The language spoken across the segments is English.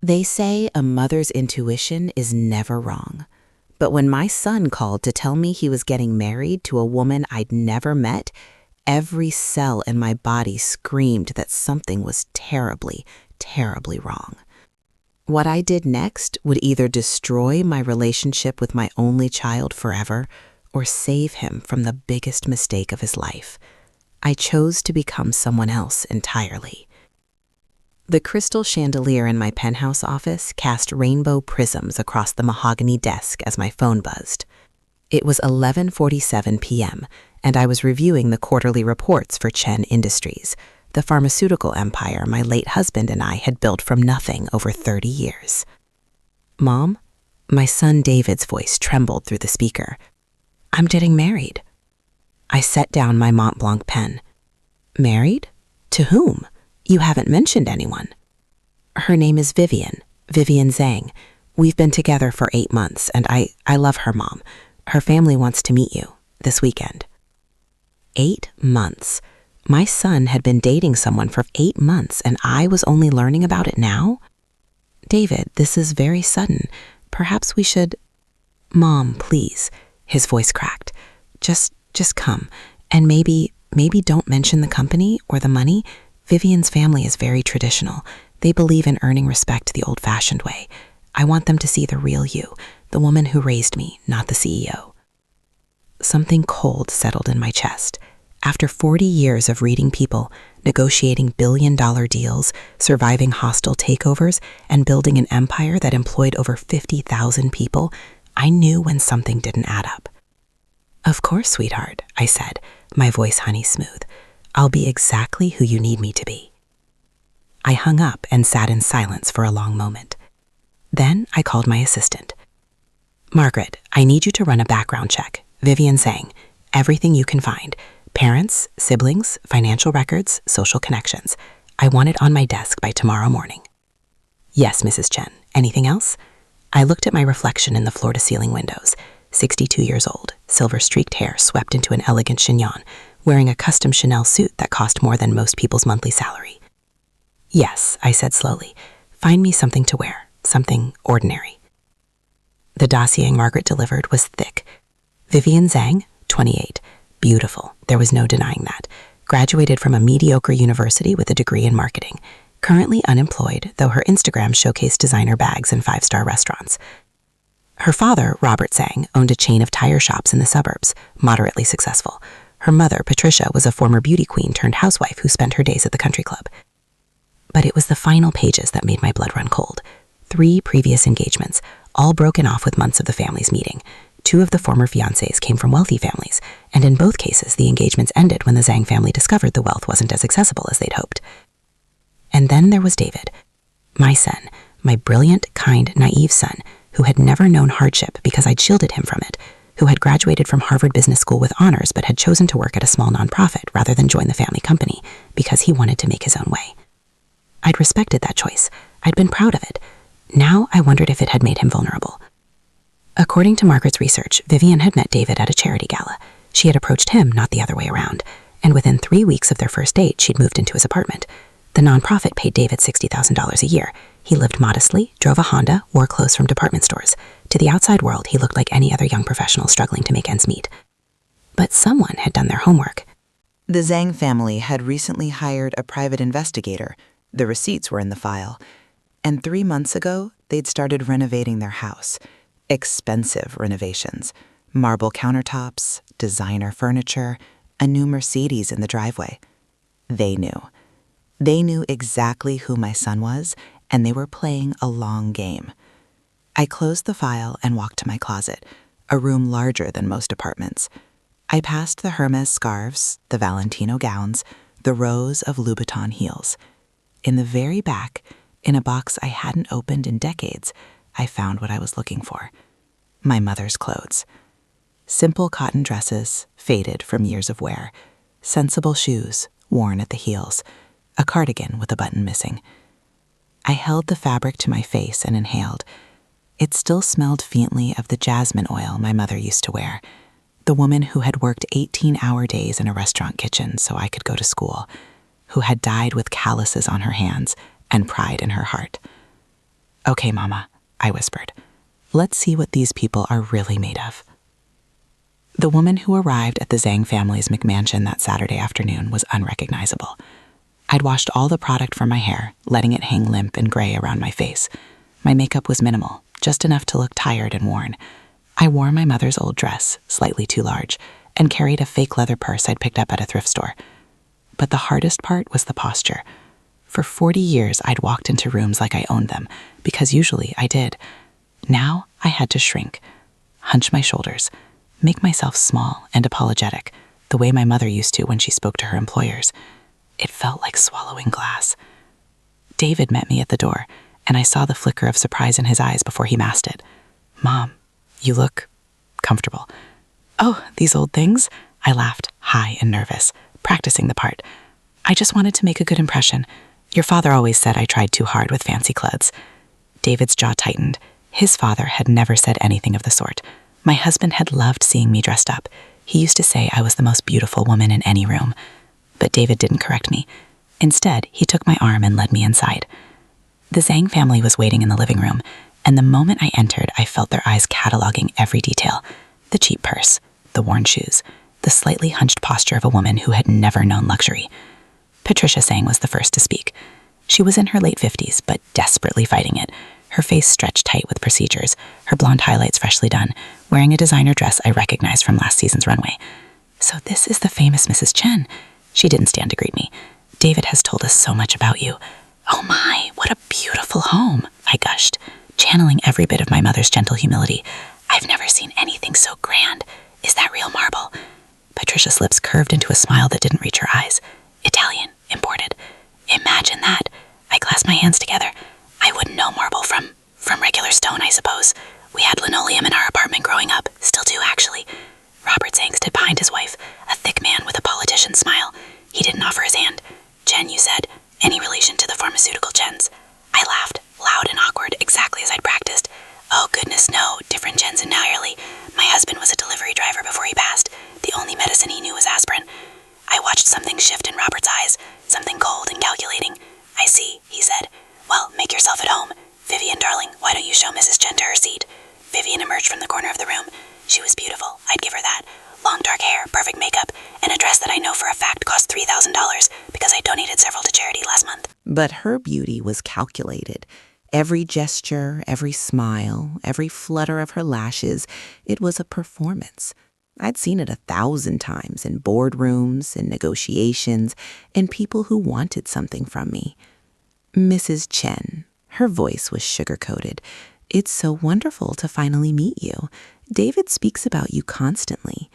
They say a mother's intuition is never wrong. But when my son called to tell me he was getting married to a woman I'd never met, every cell in my body screamed that something was terribly, terribly wrong. What I did next would either destroy my relationship with my only child forever or save him from the biggest mistake of his life. I chose to become someone else entirely. The crystal chandelier in my penthouse office cast rainbow prisms across the mahogany desk as my phone buzzed. It was 11:47 p.m., and I was reviewing the quarterly reports for Chen Industries, the pharmaceutical empire my late husband and I had built from nothing over 30 years. "Mom?" My son David's voice trembled through the speaker. "I'm getting married." I set down my Mont Blanc pen. "Married? To whom? You haven't mentioned anyone." "Her name is Vivian Zhang. We've been together for 8 months, and I love her, Mom. Her family wants to meet you this weekend." 8 months. My son had been dating someone for 8 months, and I was only learning about it now? "David, this is very sudden. Perhaps we should—" "Mom, please." His voice cracked. Just come. And maybe don't mention the company or the money. Vivian's family is very traditional. They believe in earning respect the old-fashioned way. I want them to see the real you, the woman who raised me, not the CEO. Something cold settled in my chest. After 40 years of reading people, negotiating billion-dollar deals, surviving hostile takeovers, and building an empire that employed over 50,000 people, I knew when something didn't add up. "Of course, sweetheart," I said, my voice honey smooth. "I'll be exactly who you need me to be." I hung up and sat in silence for a long moment. Then I called my assistant. "Margaret, I need you to run a background check. Vivian Zhang. Everything you can find. Parents, siblings, financial records, social connections. I want it on my desk by tomorrow morning." "Yes, Mrs. Chen. Anything else?" I looked at my reflection in the floor-to-ceiling windows. 62 years old, silver-streaked hair swept into an elegant chignon, wearing a custom Chanel suit that cost more than most people's monthly salary. "Yes," I said slowly. "Find me something to wear, something ordinary." The dossier Margaret delivered was thick. Vivian Zhang, 28, beautiful, there was no denying that. Graduated from a mediocre university with a degree in marketing. Currently unemployed, though her Instagram showcased designer bags and 5-star restaurants. Her father, Robert Zhang, owned a chain of tire shops in the suburbs, moderately successful. Her mother, Patricia, was a former beauty queen turned housewife who spent her days at the country club. But it was the final pages that made my blood run cold. 3 previous engagements, all broken off with months of the families meeting. 2 of the former fiancés came from wealthy families, and in both cases the engagements ended when the Zhang family discovered the wealth wasn't as accessible as they'd hoped. And then there was David, my son, my brilliant, kind, naive son, who had never known hardship because I'd shielded him from it, who had graduated from Harvard Business School with honors but had chosen to work at a small nonprofit rather than join the family company because he wanted to make his own way. I'd respected that choice. I'd been proud of it. Now I wondered if it had made him vulnerable. According to Margaret's research, Vivian had met David at a charity gala. She had approached him, not the other way around, and within 3 weeks of their first date, she'd moved into his apartment. The nonprofit paid David $60,000 a year. He lived modestly, drove a Honda, wore clothes from department stores. To the outside world, he looked like any other young professional struggling to make ends meet. But someone had done their homework. The Zhang family had recently hired a private investigator. The receipts were in the file. And 3 months ago, they'd started renovating their house. Expensive renovations. Marble countertops, designer furniture, a new Mercedes in the driveway. They knew. They knew exactly who my son was, and they were playing a long game. I closed the file and walked to my closet, a room larger than most apartments. I passed the Hermes scarves, the Valentino gowns, the rows of Louboutin heels. In the very back, in a box I hadn't opened in decades, I found what I was looking for. My mother's clothes. Simple cotton dresses, faded from years of wear. Sensible shoes, worn at the heels. A cardigan with a button missing. I held the fabric to my face and inhaled. It still smelled faintly of the jasmine oil my mother used to wear, the woman who had worked 18-hour days in a restaurant kitchen so I could go to school, who had died with calluses on her hands and pride in her heart. Okay, Mama, I whispered. Let's see what these people are really made of. The woman who arrived at the Zhang family's McMansion that Saturday afternoon was unrecognizable. I'd washed all the product from my hair, letting it hang limp and gray around my face. My makeup was minimal, just enough to look tired and worn. I wore my mother's old dress, slightly too large, and carried a fake leather purse I'd picked up at a thrift store. But the hardest part was the posture. For 40 years, I'd walked into rooms like I owned them, because usually I did. Now I had to shrink, hunch my shoulders, make myself small and apologetic, the way my mother used to when she spoke to her employers. It felt like swallowing glass. David met me at the door, and I saw the flicker of surprise in his eyes before he masked it. Mom, you look comfortable. Oh, these old things? I laughed, high and nervous, practicing the part. I just wanted to make a good impression. Your father always said I tried too hard with fancy clothes. David's jaw tightened. His father had never said anything of the sort. My husband had loved seeing me dressed up. He used to say I was the most beautiful woman in any room. But David didn't correct me. Instead, he took my arm and led me inside. The Zhang family was waiting in the living room, and the moment I entered, I felt their eyes cataloging every detail. The cheap purse, the worn shoes, the slightly hunched posture of a woman who had never known luxury. Patricia Zhang was the first to speak. She was in her late 50s, but desperately fighting it. Her face stretched tight with procedures, her blonde highlights freshly done, wearing a designer dress I recognized from last season's runway. So this is the famous Mrs. Chen. She didn't stand to greet me. David has told us so much about you. Oh my, what a beautiful home, I gushed, channeling every bit of my mother's gentle humility. I've never seen anything so grand. Is that real marble? Patricia's lips curved into a smile that didn't reach her eyes. Italian, imported. Imagine that. I clasped my hands together. I wouldn't know marble from regular stone, I suppose. We had linoleum in our apartment growing up. Still do, actually. Robert Zhang stood behind his wife, a thick man with a politician's smile. He didn't offer his hand. Chen, you said. Any relation to the pharmaceutical Chens? I laughed, loud and awkward, exactly as I'd practiced. Oh, goodness, no. Different Chens entirely. My husband was a delivery driver before he passed. The only medicine he knew was aspirin. I watched something shift in Robert's eyes, something cold and calculating. I see, he said. Well, make yourself at home. Vivian, darling, why don't you show Mrs. Chen to her seat? Vivian emerged from the corner of the room. She was beautiful. I'd give her that. Long dark hair, perfect makeup, and a dress that I know for a fact cost $3,000 because I donated several to charity last month. But her beauty was calculated. Every gesture, every smile, every flutter of her lashes, it was a performance. I'd seen it 1,000 times in boardrooms, in negotiations, in people who wanted something from me. Mrs. Chen, her voice was sugar-coated. It's so wonderful to finally meet you. David speaks about you constantly.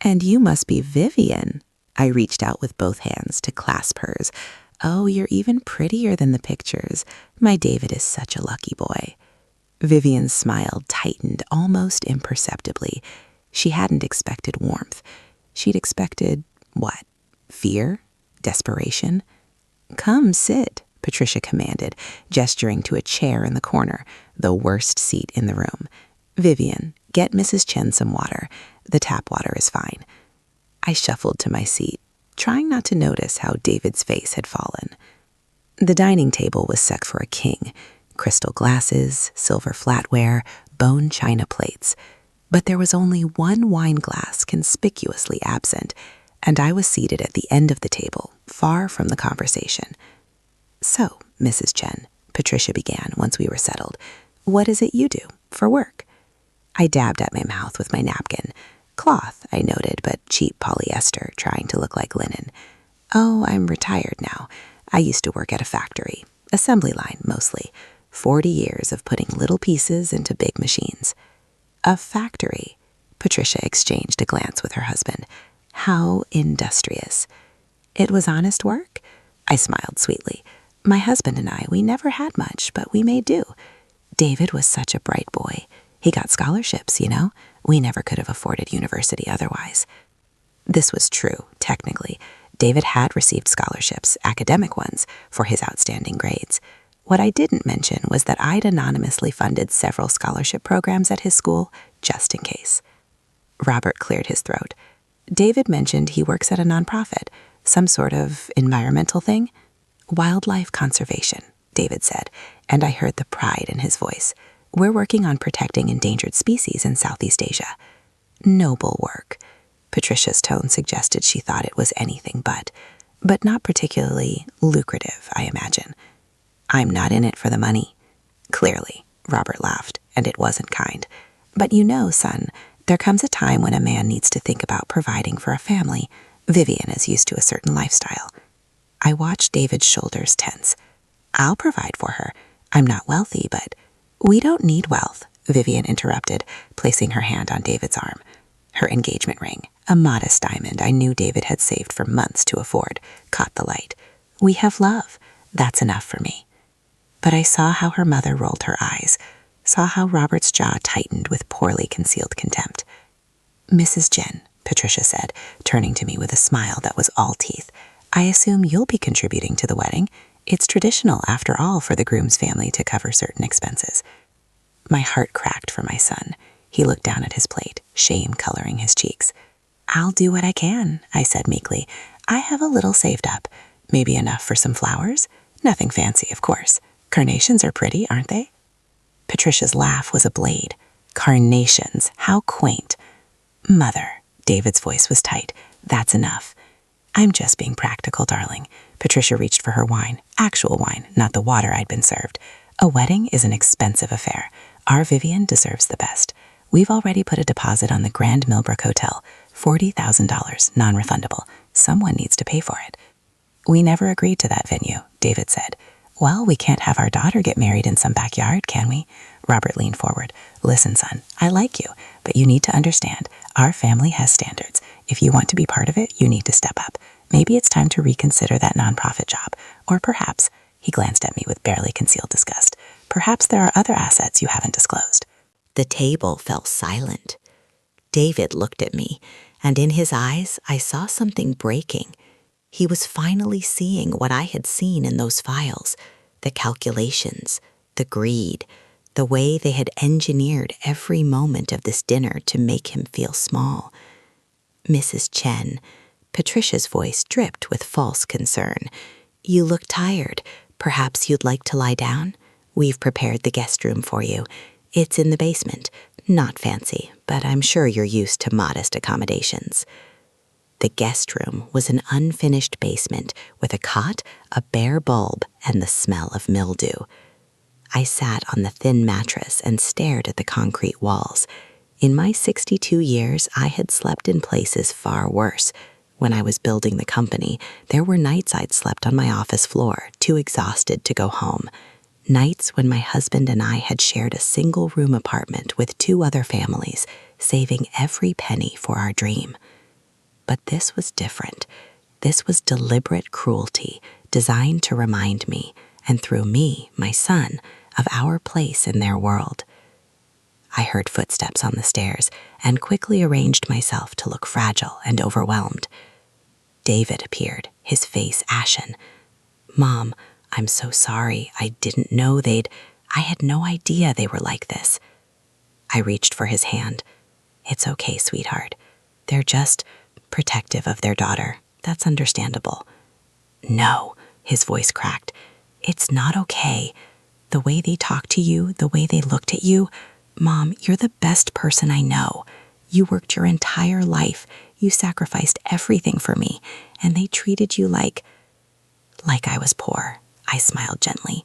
And you must be Vivian. I reached out with both hands to clasp hers. Oh, you're even prettier than the pictures. My David is such a lucky boy. Vivian's smile tightened almost imperceptibly. She hadn't expected warmth. She'd expected, what? Fear? Desperation? Come, sit, Patricia commanded, gesturing to a chair in the corner, the worst seat in the room. Vivian, get Mrs. Chen some water. The tap water is fine. I shuffled to my seat, trying not to notice how David's face had fallen. The dining table was set for a king. Crystal glasses, silver flatware, bone china plates. But there was only one wine glass conspicuously absent, and I was seated at the end of the table, far from the conversation. So, Mrs. Chen, Patricia began once we were settled, what is it you do for work? I dabbed at my mouth with my napkin. Cloth, I noted, but cheap polyester, trying to look like linen. Oh, I'm retired now. I used to work at a factory, assembly line mostly. 40 years of putting little pieces into big machines. A factory. Patricia exchanged a glance with her husband. How industrious. It was honest work? I smiled sweetly. My husband and I, we never had much, but we made do. David was such a bright boy. He got scholarships, you know. We never could have afforded university otherwise. This was true, technically. David had received scholarships, academic ones, for his outstanding grades. What I didn't mention was that I'd anonymously funded several scholarship programs at his school, just in case. Robert cleared his throat. David mentioned he works at a nonprofit, some sort of environmental thing. Wildlife conservation, David said, and I heard the pride in his voice. "We're working on protecting endangered species in Southeast Asia." "Noble work." Patricia's tone suggested she thought it was anything but not particularly lucrative, I imagine. "I'm not in it for the money." "Clearly," Robert laughed, and it wasn't kind. "But you know, son, there comes a time when a man needs to think about providing for a family. Vivian is used to a certain lifestyle." I watched David's shoulders tense. "I'll provide for her. I'm not wealthy, but—" "We don't need wealth," Vivian interrupted, placing her hand on David's arm. Her engagement ring, a modest diamond I knew David had saved for months to afford, caught the light. "We have love. That's enough for me." But I saw how her mother rolled her eyes, saw how Robert's jaw tightened with poorly concealed contempt. "Mrs. Jen," Patricia said, turning to me with a smile that was all teeth, "I assume you'll be contributing to the wedding. It's traditional, after all, for the groom's family to cover certain expenses." My heart cracked for my son. He looked down at his plate, shame coloring his cheeks. "I'll do what I can," I said meekly. "I have a little saved up. Maybe enough for some flowers. Nothing fancy, of course. Carnations are pretty, aren't they?" Patricia's laugh was a blade. "Carnations, how quaint." "Mother," David's voice was tight, "that's enough." "I'm just being practical, darling." Patricia reached for her wine, actual wine, not the water I'd been served. "A wedding is an expensive affair. Our Vivian deserves the best. We've already put a deposit on the Grand Millbrook Hotel, $40,000, non-refundable. Someone needs to pay for it." "We never agreed to that venue," David said. "Well, we can't have our daughter get married in some backyard, can we?" Robert leaned forward. "Listen, son, I like you, but you need to understand, our family has standards. If you want to be part of it, you need to step up. Maybe it's time to reconsider that nonprofit job. Or perhaps," he glanced at me with barely concealed disgust, "perhaps there are other assets you haven't disclosed." The table fell silent. David looked at me, and in his eyes I saw something breaking. He was finally seeing what I had seen in those files, the calculations, the greed, the way they had engineered every moment of this dinner to make him feel small. "Mrs. Chen," Patricia's voice dripped with false concern, "you look tired. Perhaps you'd like to lie down? We've prepared the guest room for you. It's in the basement. Not fancy, but I'm sure you're used to modest accommodations." The guest room was an unfinished basement with a cot, a bare bulb, and the smell of mildew. I sat on the thin mattress and stared at the concrete walls. In my 62 years, I had slept in places far worse. When I was building the company, there were nights I'd slept on my office floor, too exhausted to go home. Nights when my husband and I had shared a single-room apartment with 2 other families, saving every penny for our dream. But this was different. This was deliberate cruelty, designed to remind me, and through me, my son, of our place in their world. I heard footsteps on the stairs and quickly arranged myself to look fragile and overwhelmed. David appeared, his face ashen. "Mom, I'm so sorry. I didn't know I had no idea they were like this." I reached for his hand. "It's okay, sweetheart. They're just protective of their daughter. That's understandable." "No," his voice cracked. "It's not okay. The way they talked to you, the way they looked at you. Mom, you're the best person I know. You worked your entire life. You sacrificed everything for me, and they treated you like I was poor." I smiled gently.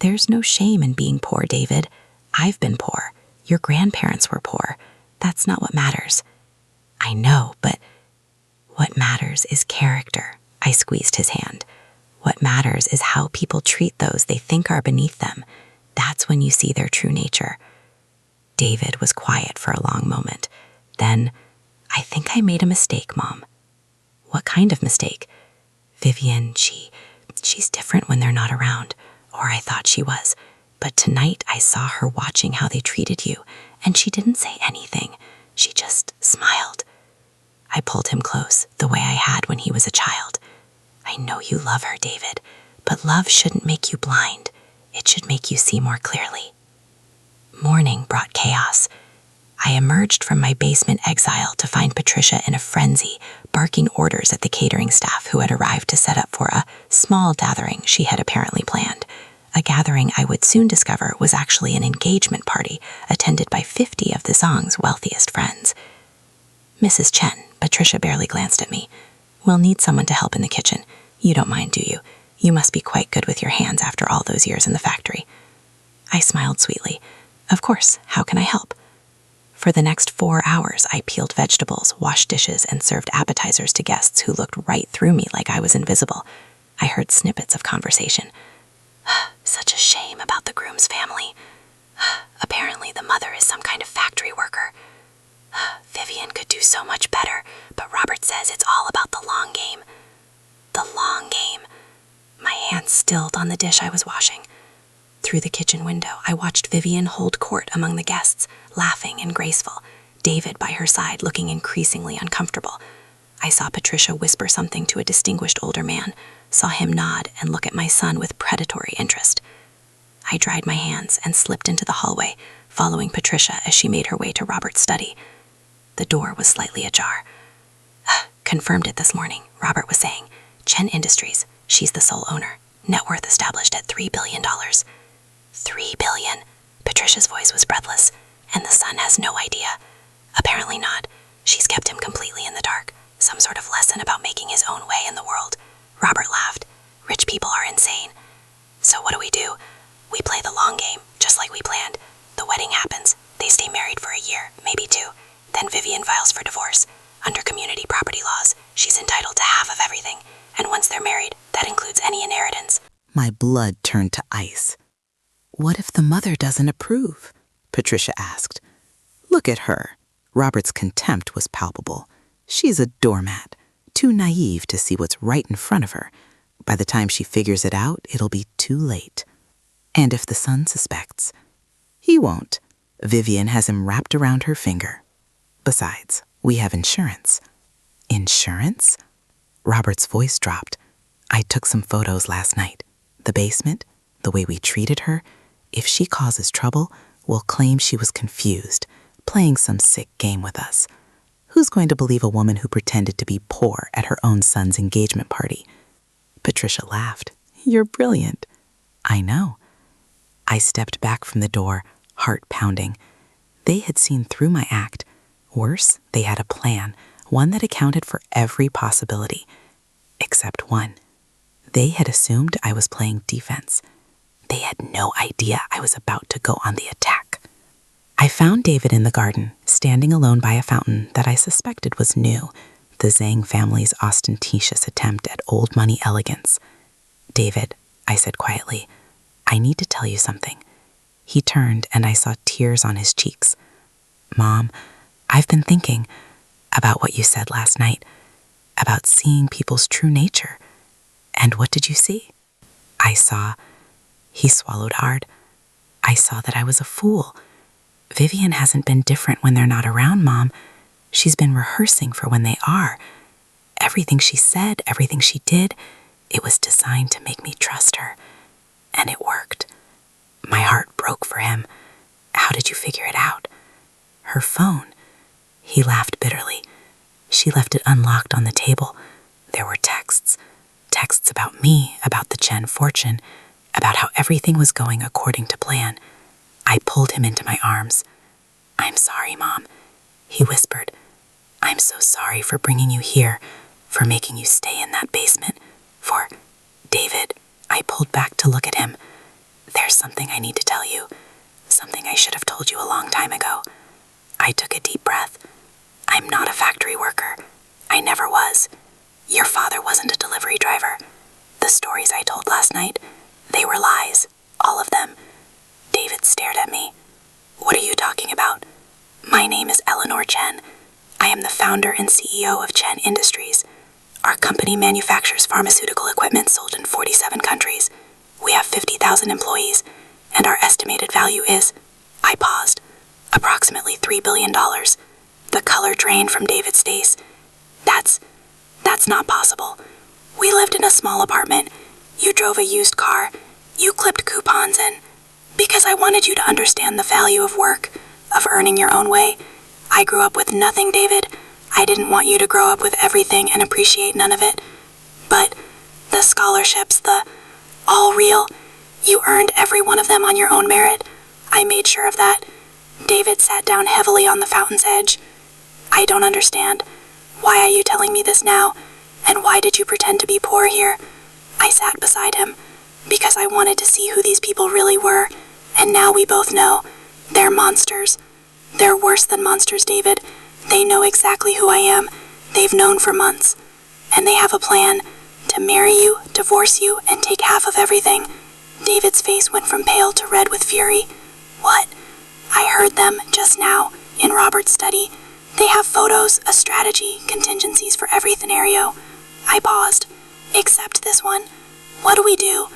"There's no shame in being poor, David. I've been poor. Your grandparents were poor. That's not what matters." "I know, but what matters is character." I squeezed his hand. "What matters is how people treat those they think are beneath them. That's when you see their true nature." David was quiet for a long moment. Then, "I think I made a mistake, Mom." "What kind of mistake?" "Vivian, she's different when they're not around, or I thought she was. But tonight I saw her watching how they treated you, and she didn't say anything. She just smiled." I pulled him close, the way I had when he was a child. "I know you love her, David, but love shouldn't make you blind. It should make you see more clearly." Morning brought chaos. I emerged from my basement exile to find Patricia in a frenzy, barking orders at the catering staff who had arrived to set up for a small gathering she had apparently planned. A gathering I would soon discover was actually an engagement party attended by 50 of the Zong's wealthiest friends. Mrs. Chen, Patricia barely glanced at me. We'll need someone to help in the kitchen. You don't mind, do you? You must be quite good with your hands after all those years in the factory. I smiled sweetly. Of course, how can I help? For the next 4 hours, I peeled vegetables, washed dishes, and served appetizers to guests who looked right through me like I was invisible. I heard snippets of conversation. Such a shame about the groom's family. Apparently the mother is some kind of factory worker. Vivian could do so much better, but Robert says it's all about the long game. The long game. My hands stilled on the dish I was washing. Through the kitchen window, I watched Vivian hold court among the guests, laughing and graceful, David by her side looking increasingly uncomfortable. I saw Patricia whisper something to a distinguished older man, saw him nod and look at my son with predatory interest. I dried my hands and slipped into the hallway, following Patricia as she made her way to Robert's study. The door was slightly ajar. Confirmed it this morning, Robert was saying. Chen Industries, she's the sole owner. Net worth established at $3 billion. $3 billion? Patricia's voice was breathless, and the son has no idea. Apparently not. She's kept him completely in the dark. Some sort of lesson about making his own way in the world. Robert laughed. Rich people are insane. So what do? We play the long game, just like we planned. The wedding happens. They stay married for a year, maybe 2. Then Vivian files for divorce. Under community property laws, she's entitled to half of everything. And once they're married, that includes any inheritance. My blood turned to ice. What if the mother doesn't approve? Patricia asked. Look at her. Robert's contempt was palpable. She's a doormat, too naive to see what's right in front of her. By the time she figures it out, it'll be too late. And if the son suspects? He won't. Vivian has him wrapped around her finger. Besides, we have insurance. Insurance? Robert's voice dropped. I took some photos last night. The basement, the way we treated her. If she causes trouble, we'll claim she was confused, playing some sick game with us. Who's going to believe a woman who pretended to be poor at her own son's engagement party? Patricia laughed. You're brilliant. I know. I stepped back from the door, heart pounding. They had seen through my act. Worse, they had a plan, one that accounted for every possibility. Except one. They had assumed I was playing defense. They had no idea I was about to go on the attack. I found David in the garden, standing alone by a fountain that I suspected was new, the Zhang family's ostentatious attempt at old money elegance. David, I said quietly, I need to tell you something. He turned and I saw tears on his cheeks. Mom, I've been thinking about what you said last night, about seeing people's true nature. And what did you see? I saw. He swallowed hard. I saw that I was a fool. Vivian hasn't been different when they're not around, Mom. She's been rehearsing for when they are. Everything she said, everything she did, it was designed to make me trust her. And it worked. My heart broke for him. How did you figure it out? Her phone. He laughed bitterly. She left it unlocked on the table. There were texts. Texts about me, about the Chen fortune, about how everything was going according to plan. I pulled him into my arms. I'm sorry, Mom, he whispered. I'm so sorry for bringing you here, for making you stay in that basement, for... David, I pulled back to look at him. There's something I need to tell you, something I should have told you a long time ago. I took a deep breath. I'm not a factory worker. I never was. Your father wasn't a delivery driver. The stories I told last night, they were lies, all of them. David stared at me. What are you talking about? My name is Eleanor Chen. I am the founder and CEO of Chen Industries. Our company manufactures pharmaceutical equipment sold in 47 countries. We have 50,000 employees, and our estimated value is, I paused, approximately $3 billion. The color drained from David's face. That's not possible. We lived in a small apartment. You drove a used car. You clipped coupons and... Because I wanted you to understand the value of work, of earning your own way. I grew up with nothing, David. I didn't want you to grow up with everything and appreciate none of it. But the scholarships, the all real, You earned every one of them on your own merit. I made sure of that. David sat down heavily on the fountain's edge. I don't understand. Why are you telling me this now? And why did you pretend to be poor here? I sat beside him because I wanted to see who these people really were. And now we both know. They're monsters. They're worse than monsters, David. They know exactly who I am. They've known for months. And they have a plan to marry you, divorce you, and take half of everything. David's face went from pale to red with fury. What? I heard them just now in Robert's study. They have photos, a strategy, contingencies for every scenario. I paused. Except this one. What do we do?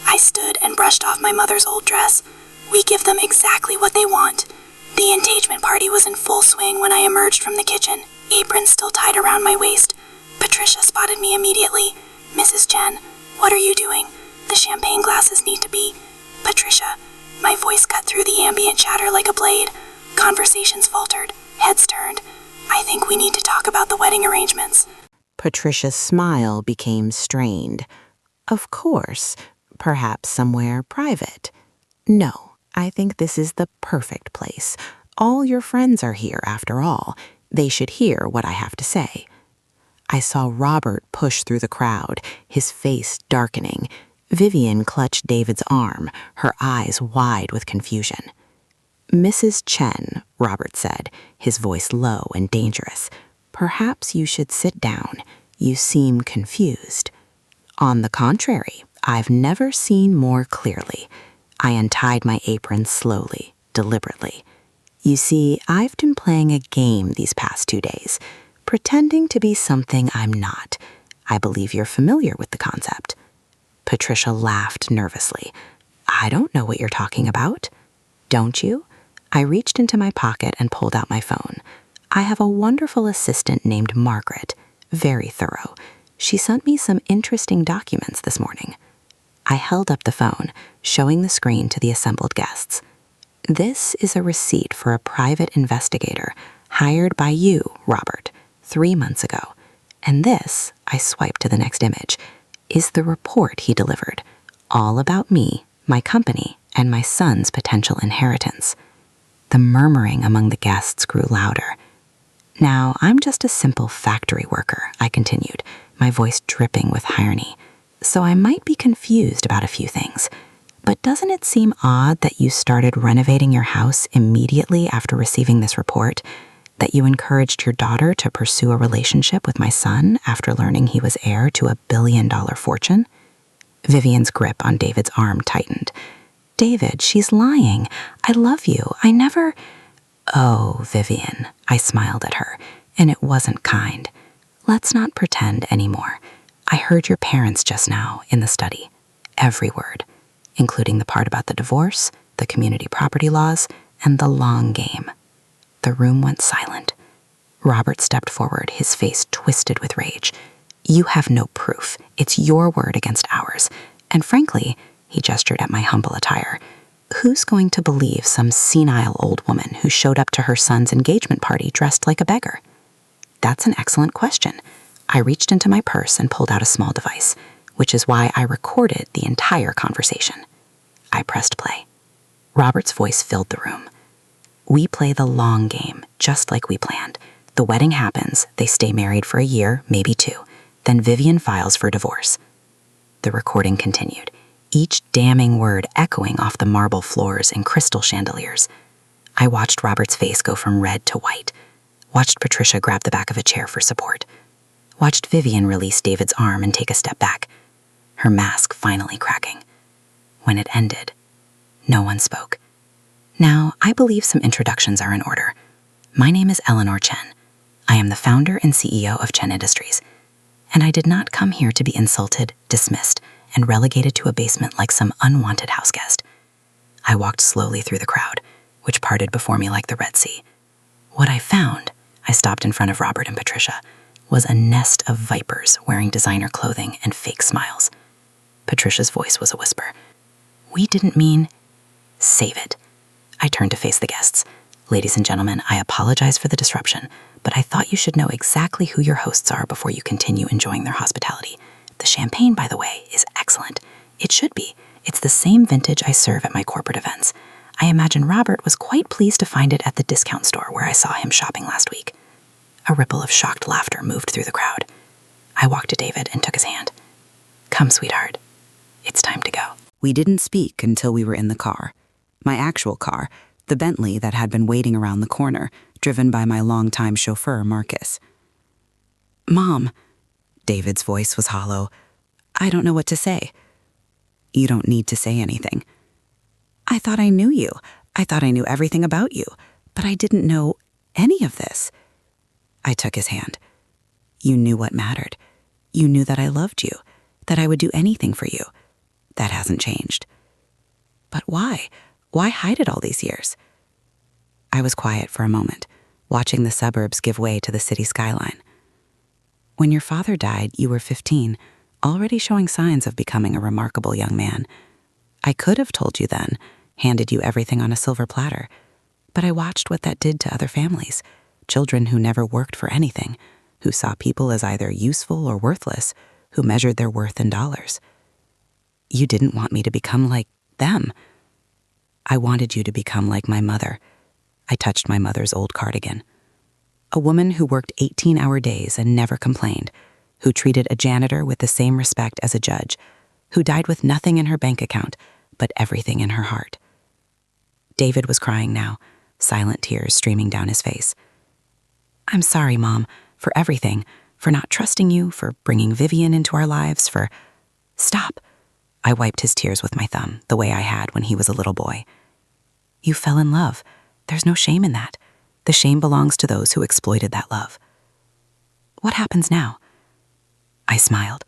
I stood and brushed off my mother's old dress. We give them exactly what they want. The engagement party was in full swing when I emerged from the kitchen, apron still tied around my waist. Patricia spotted me immediately. Mrs. Chen, what are you doing? The champagne glasses need to be. Patricia, my voice cut through the ambient chatter like a blade. Conversations faltered, heads turned. I think we need to talk about the wedding arrangements. Patricia's smile became strained. Of course, perhaps somewhere private. No, I think this is the perfect place. All your friends are here, after all. They should hear what I have to say. I saw Robert push through the crowd, his face darkening. Vivian clutched David's arm, her eyes wide with confusion. Mrs. Chen, Robert said, his voice low and dangerous, perhaps you should sit down. You seem confused. On the contrary, I've never seen more clearly. I untied my apron slowly, deliberately. You see, I've been playing a game these past 2 days, pretending to be something I'm not. I believe you're familiar with the concept. Patricia laughed nervously. I don't know what you're talking about. Don't you? I reached into my pocket and pulled out my phone. I have a wonderful assistant named Margaret, very thorough. She sent me some interesting documents this morning. I held up the phone, showing the screen to the assembled guests. This is a receipt for a private investigator hired by you, Robert, 3 months ago. And this, I swiped to the next image, is the report he delivered, all about me, my company, and my son's potential inheritance. The murmuring among the guests grew louder. Now, I'm just a simple factory worker, I continued, my voice dripping with irony, so I might be confused about a few things. But doesn't it seem odd that you started renovating your house immediately after receiving this report? That you encouraged your daughter to pursue a relationship with my son after learning he was heir to a billion-dollar fortune? Vivian's grip on David's arm tightened. David, she's lying. I love you. I never... Oh, Vivian, I smiled at her, and it wasn't kind. Let's not pretend anymore. I heard your parents just now in the study. Every word, including the part about the divorce, the community property laws, and the long game. The room went silent. Robert stepped forward, his face twisted with rage. You have no proof. It's your word against ours. And frankly, he gestured at my humble attire, who's going to believe some senile old woman who showed up to her son's engagement party dressed like a beggar? That's an excellent question. I reached into my purse and pulled out a small device, which is why I recorded the entire conversation. I pressed play. Robert's voice filled the room. We play the long game, just like we planned. The wedding happens, they stay married for a year, maybe 2. Then Vivian files for divorce. The recording continued, each damning word echoing off the marble floors and crystal chandeliers. I watched Robert's face go from red to white, watched Patricia grab the back of a chair for support, watched Vivian release David's arm and take a step back, her mask finally cracking. When it ended, no one spoke. Now, I believe some introductions are in order. My name is Eleanor Chen. I am the founder and CEO of Chen Industries, and I did not come here to be insulted, dismissed, and relegated to a basement like some unwanted houseguest. I walked slowly through the crowd, which parted before me like the Red Sea. What I found, I stopped in front of Robert and Patricia, was a nest of vipers wearing designer clothing and fake smiles. Patricia's voice was a whisper. We didn't mean... Save it. I turned to face the guests. Ladies and gentlemen, I apologize for the disruption, but I thought you should know exactly who your hosts are before you continue enjoying their hospitality. The champagne, by the way, is excellent. It should be. It's the same vintage I serve at my corporate events. I imagine Robert was quite pleased to find it at the discount store where I saw him shopping last week. A ripple of shocked laughter moved through the crowd. I walked to David and took his hand. Come, sweetheart. It's time to go. We didn't speak until we were in the car. My actual car, the Bentley that had been waiting around the corner, driven by my longtime chauffeur, Marcus. Mom, David's voice was hollow. I don't know what to say. You don't need to say anything. I thought I knew you. I thought I knew everything about you, but I didn't know any of this. I took his hand. You knew what mattered. You knew that I loved you, that I would do anything for you. That hasn't changed. But why? Why hide it all these years? I was quiet for a moment, watching the suburbs give way to the city skyline. When your father died, you were 15, already showing signs of becoming a remarkable young man. I could have told you then, handed you everything on a silver platter, but I watched what that did to other families, children who never worked for anything, who saw people as either useful or worthless, who measured their worth in dollars. You didn't want me to become like them. I wanted you to become like my mother. I touched my mother's old cardigan. A woman who worked 18-hour days and never complained, who treated a janitor with the same respect as a judge, who died with nothing in her bank account, but everything in her heart. David was crying now, silent tears streaming down his face. I'm sorry, Mom, for everything, for not trusting you, for bringing Vivian into our lives, for... Stop. I wiped his tears with my thumb, the way I had when he was a little boy. You fell in love. There's no shame in that. The shame belongs to those who exploited that love. What happens now? I smiled.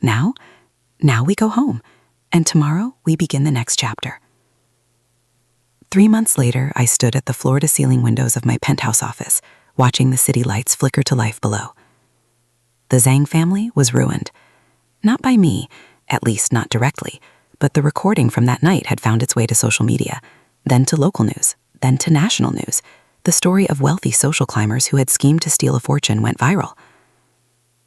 Now? Now we go home, and tomorrow we begin the next chapter. 3 months later, I stood at the floor-to-ceiling windows of my penthouse office, watching the city lights flicker to life below. The Zhang family was ruined. Not by me, at least not directly, but the recording from that night had found its way to social media, then to local news, then to national news. The story of wealthy social climbers who had schemed to steal a fortune went viral.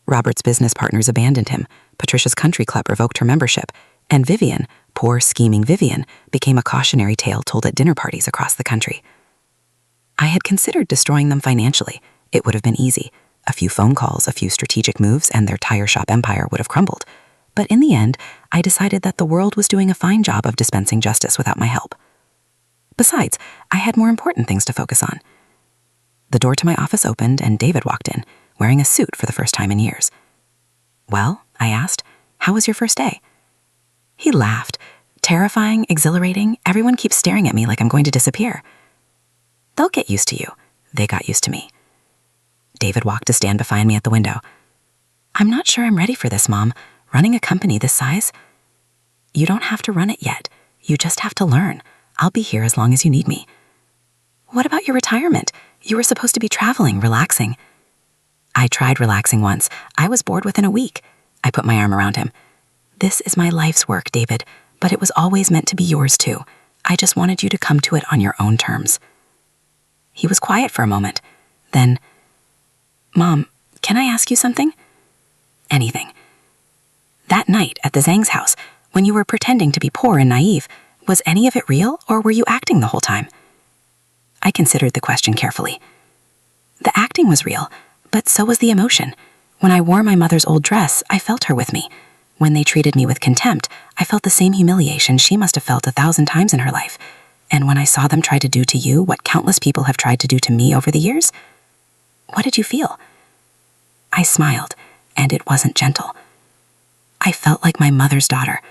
Robert's business partners abandoned him, Patricia's country club revoked her membership, and Vivian, poor scheming Vivian, became a cautionary tale told at dinner parties across the country. I had considered destroying them financially. It would have been easy. A few phone calls, a few strategic moves, and their tire shop empire would have crumbled. But in the end, I decided that the world was doing a fine job of dispensing justice without my help. Besides, I had more important things to focus on. The door to my office opened and David walked in, wearing a suit for the first time in years. Well, I asked, how was your first day? He laughed. Terrifying, exhilarating, everyone keeps staring at me like I'm going to disappear. They'll get used to you. They got used to me. David walked to stand behind me at the window. I'm not sure I'm ready for this, Mom. Running a company this size? You don't have to run it yet. You just have to learn. I'll be here as long as you need me. What about your retirement? You were supposed to be traveling, relaxing. I tried relaxing once. I was bored within a week. I put my arm around him. This is my life's work, David, but it was always meant to be yours too. I just wanted you to come to it on your own terms. He was quiet for a moment. Then, Mom, can I ask you something? Anything. That night at the Zhang's house, when you were pretending to be poor and naive, was any of it real or were you acting the whole time? I considered the question carefully. The acting was real, but so was the emotion. When I wore my mother's old dress, I felt her with me. When they treated me with contempt, I felt the same humiliation she must have felt 1,000 times in her life. And when I saw them try to do to you what countless people have tried to do to me over the years, what did you feel? I smiled, and it wasn't gentle. I felt like my mother's daughter,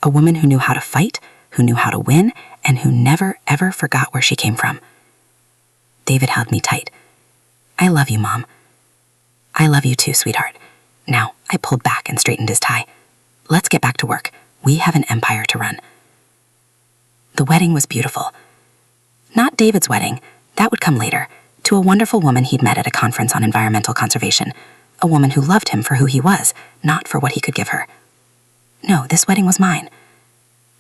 a woman who knew how to fight, who knew how to win, and who never, ever forgot where she came from. David held me tight. I love you, Mom. I love you too, sweetheart. Now, I pulled back and straightened his tie. Let's get back to work. We have an empire to run. The wedding was beautiful. Not David's wedding. That would come later, to a wonderful woman he'd met at a conference on environmental conservation, a woman who loved him for who he was, not for what he could give her. No, this wedding was mine.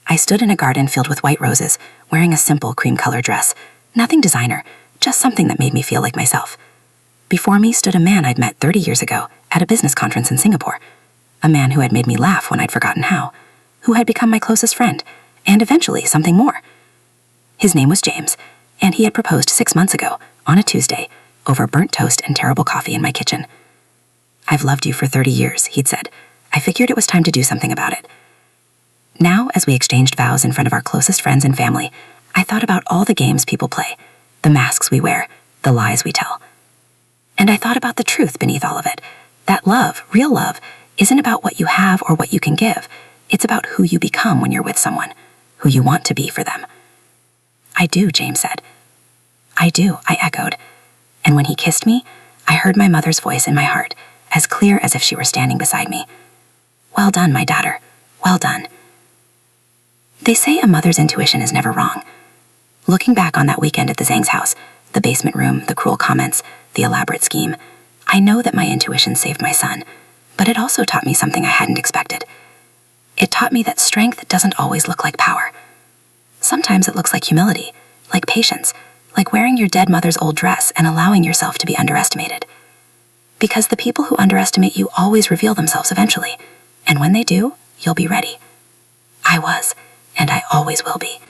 I stood in a garden filled with white roses, wearing a simple cream-colored dress. Nothing designer, just something that made me feel like myself. Before me stood a man I'd met 30 years ago at a business conference in Singapore, a man who had made me laugh when I'd forgotten how, who had become my closest friend, and eventually something more. His name was James, and he had proposed 6 months ago, on a Tuesday, over burnt toast and terrible coffee in my kitchen. "I've loved you for 30 years, he'd said. I figured it was time to do something about it. Now, as we exchanged vows in front of our closest friends and family, I thought about all the games people play, the masks we wear, the lies we tell. And I thought about the truth beneath all of it, that love, real love, isn't about what you have or what you can give. It's about who you become when you're with someone, who you want to be for them." "I do," James said. "I do," I echoed. And when he kissed me, I heard my mother's voice in my heart, as clear as if she were standing beside me. "Well done, my daughter. Well done." They say a mother's intuition is never wrong. Looking back on that weekend at the Zhang's house, the basement room, the cruel comments, the elaborate scheme, I know that my intuition saved my son, but it also taught me something I hadn't expected. It taught me that strength doesn't always look like power. Sometimes it looks like humility, like patience, like wearing your dead mother's old dress and allowing yourself to be underestimated. Because the people who underestimate you always reveal themselves eventually, and when they do, you'll be ready. I was, and I always will be.